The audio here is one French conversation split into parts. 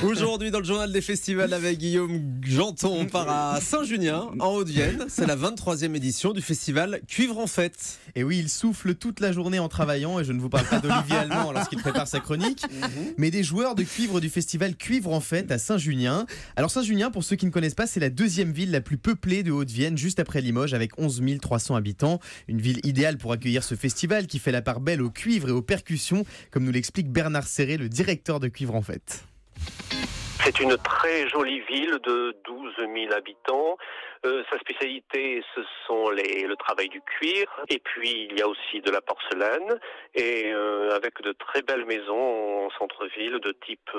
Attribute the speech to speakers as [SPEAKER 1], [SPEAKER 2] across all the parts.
[SPEAKER 1] Aujourd'hui, dans le journal des festivals avec Guillaume Janton, on part à Saint-Junien, en Haute-Vienne. C'est la 23e édition du festival Cuivre en Fête.
[SPEAKER 2] Et oui, il souffle toute la journée en travaillant, et je ne vous parle pas d'Olivier Allemand lorsqu'il prépare sa chronique, mais des joueurs de cuivre du festival Cuivre en Fête à Saint-Junien. Alors Saint-Junien, pour ceux qui ne connaissent pas, c'est la deuxième ville la plus peuplée de Haute-Vienne, juste après Limoges, avec 11 300 habitants. Une ville idéale pour accueillir ce festival qui fait la part belle au cuivre et aux percussions, comme nous l'explique Bernard Serré, le directeur de Cuivre en Fête.
[SPEAKER 3] C'est une très jolie ville de 12 000 habitants. Sa spécialité, ce sont le travail du cuir. Et puis, il y a aussi de la porcelaine. Et avec de très belles maisons en centre-ville de type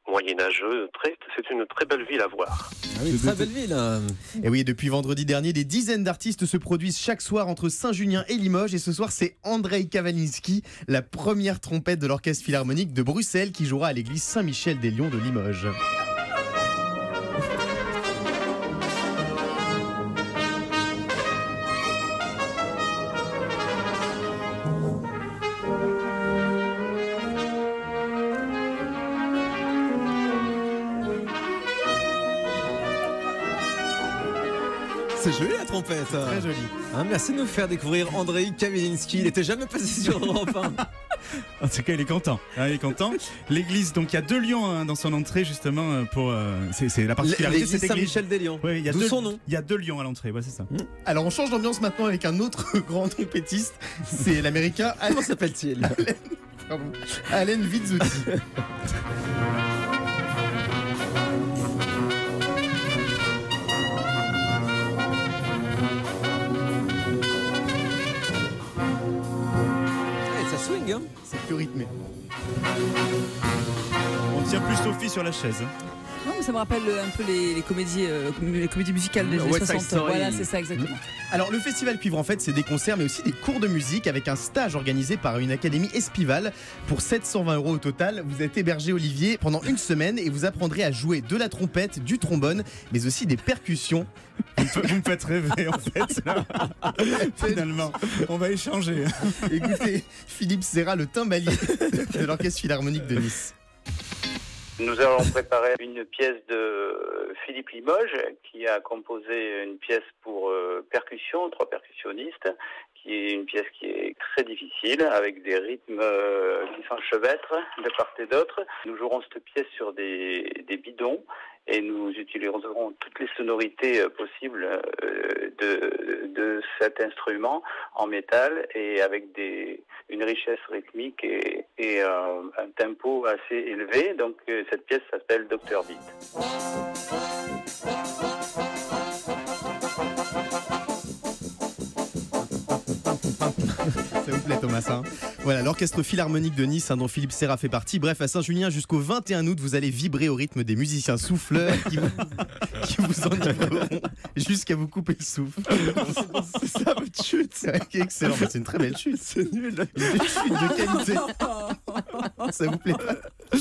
[SPEAKER 3] moyenâgeux. C'est une très belle ville à voir.
[SPEAKER 1] Ah oui, très belle ville.
[SPEAKER 2] Et oui, depuis vendredi dernier, des dizaines d'artistes se produisent chaque soir entre Saint-Junien et Limoges. Et ce soir, c'est Andrzej Kawalinski, la première trompette de l'Orchestre Philharmonique de Bruxelles, qui jouera à l'église Saint-Michel-des-Lions de Limoges.
[SPEAKER 1] C'est joli la trompette.
[SPEAKER 2] Très joli.
[SPEAKER 1] Merci de nous faire découvrir Andrzej Kawalinski. Il n'était jamais passé sur Europe 1.
[SPEAKER 4] En tout cas, il est content. Il est content. L'église, donc il y a 2 lions dans son entrée justement pour. C'est la particularité de
[SPEAKER 1] L'église
[SPEAKER 4] cette église.
[SPEAKER 1] Saint-Michel-des-Lions.
[SPEAKER 4] Oui, il y a
[SPEAKER 1] D'où
[SPEAKER 4] 2
[SPEAKER 1] son nom.
[SPEAKER 4] Il y a 2 lions à l'entrée. Ouais, c'est ça.
[SPEAKER 2] Alors on change d'ambiance maintenant avec un autre grand trompettiste. C'est l'américain
[SPEAKER 1] Comment s'appelle-t-il?
[SPEAKER 2] Allen Vizzuti.
[SPEAKER 1] Ça swing, hein.
[SPEAKER 2] C'est plus rythmé.
[SPEAKER 4] On tient plus Sophie sur la chaise.
[SPEAKER 5] Non, mais ça me rappelle un peu les comédies musicales des années
[SPEAKER 1] West Side
[SPEAKER 5] 60.
[SPEAKER 1] Story.
[SPEAKER 5] Voilà, c'est ça exactement.
[SPEAKER 2] Alors le festival Cuivre en Fête, c'est des concerts mais aussi des cours de musique avec un stage organisé par une académie estivale. Pour 720 € au total, vous êtes hébergé, Olivier, pendant une semaine et vous apprendrez à jouer de la trompette, du trombone, mais aussi des percussions.
[SPEAKER 4] Vous me faites rêver en fait. Finalement, on va échanger.
[SPEAKER 2] Écoutez, Philippe Serra, le timbalier de l'Orchestre Philharmonique de Nice.
[SPEAKER 6] Nous allons préparer une pièce de Philippe Limoges qui a composé une pièce pour percussion, 3 percussionnistes, qui est une pièce qui est très difficile avec des rythmes qui s'enchevêtrent de part et d'autre. Nous jouerons cette pièce sur des bidons et nous utiliserons toutes les sonorités possibles de cet instrument en métal et avec une richesse rythmique et un tempo assez élevé. Donc cette pièce s'appelle Dr Beat.
[SPEAKER 2] Ça vous plaît, Thomas, hein? Voilà, l'Orchestre Philharmonique de Nice, dont Philippe Serra fait partie. Bref, à Saint-Junien, jusqu'au 21 août, vous allez vibrer au rythme des musiciens souffleurs qui vous enivreront jusqu'à vous couper le souffle.
[SPEAKER 1] C'est ça votre chute.
[SPEAKER 2] Excellent, c'est une très belle chute.
[SPEAKER 1] C'est nul.
[SPEAKER 2] Une chute de qualité. Ça vous plaît pas?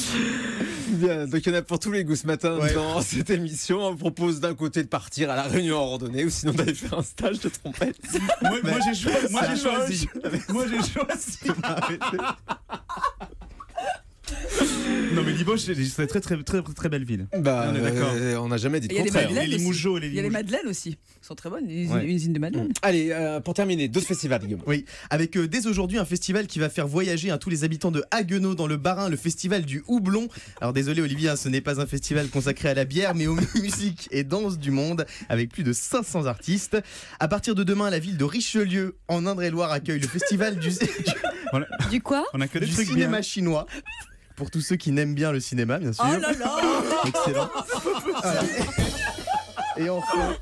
[SPEAKER 1] Bien, donc il y en a pour tous les goûts ce matin
[SPEAKER 2] Ouais.
[SPEAKER 1] dans cette émission. On vous propose d'un côté de partir à la Réunion en randonnée ou sinon d'aller faire un stage de trompette.
[SPEAKER 4] Moi j'ai choisi. Moi j'ai choisi. Non mais Limoges, c'est très très belle ville.
[SPEAKER 1] Bah,
[SPEAKER 4] On est d'accord.
[SPEAKER 1] on n'a jamais dit
[SPEAKER 5] Il y
[SPEAKER 1] le
[SPEAKER 5] a les
[SPEAKER 1] contraire.
[SPEAKER 5] madeleines
[SPEAKER 4] Les
[SPEAKER 5] aussi.
[SPEAKER 4] Limougeaux,
[SPEAKER 5] Il y a les madeleines aussi. Elles sont très bonnes, une usine de madeleines.
[SPEAKER 1] Allez, pour terminer, d'autres festivals, Guillaume.
[SPEAKER 2] Oui, avec dès aujourd'hui un festival qui va faire voyager tous les habitants de Haguenau dans le Bas-Rhin, le festival du houblon. Alors désolé Olivier, ce n'est pas un festival consacré à la bière, mais aux musiques et danses du monde, avec plus de 500 artistes. À partir de demain, la ville de Richelieu, en Indre-et-Loire, accueille le festival
[SPEAKER 4] Voilà.
[SPEAKER 5] Du quoi?
[SPEAKER 4] On a que des
[SPEAKER 2] du
[SPEAKER 4] trucs
[SPEAKER 2] cinéma
[SPEAKER 4] bien.
[SPEAKER 2] chinois. Pour tous ceux qui n'aiment bien le cinéma, bien sûr.
[SPEAKER 5] Oh là là.
[SPEAKER 2] Excellent. Voilà. Et enfin,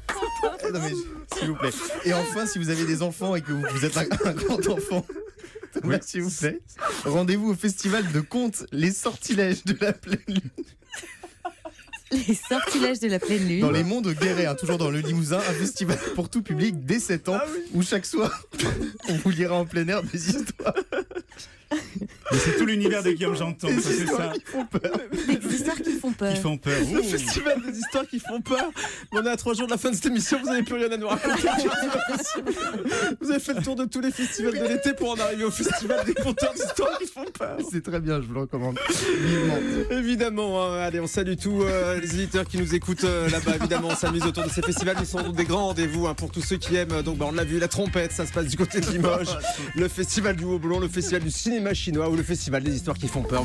[SPEAKER 2] non mais, s'il vous plaît. Et enfin, si vous avez des enfants et que vous êtes un grand enfant, Thomas, s'il vous plaît, rendez-vous au festival de contes Les Sortilèges de la Pleine Lune.
[SPEAKER 5] Les sortilèges de la pleine lune.
[SPEAKER 2] Dans les monts de Guéret, toujours dans le Limousin, un festival pour tout public dès 7 ans, où chaque soir, on vous lira en plein air des histoires
[SPEAKER 4] Mais c'est tout l'univers de Guillaume Janton, ça, c'est ça.
[SPEAKER 2] Qui font peur.
[SPEAKER 5] Des histoires qui font peur.
[SPEAKER 4] Qui font peur.
[SPEAKER 1] Le festival des histoires qui font peur. On est à 3 jours de la fin de cette émission, vous n'avez plus rien à nous raconter. Vous avez fait le tour de tous les festivals de l'été pour en arriver au festival des conteurs d'histoires qui font peur.
[SPEAKER 2] C'est très bien, je vous le recommande vivement.
[SPEAKER 1] Évidemment, hein. Allez, on salue tous les éditeurs qui nous écoutent là-bas. Évidemment, on s'amuse autour de ces festivals. Ils sont des grands rendez-vous hein, pour tous ceux qui aiment. Donc, on l'a vu, la trompette, ça se passe du côté de Limoges. Le festival du Houblon, le festival du cinéma chinois ou le festival des histoires qui font peur.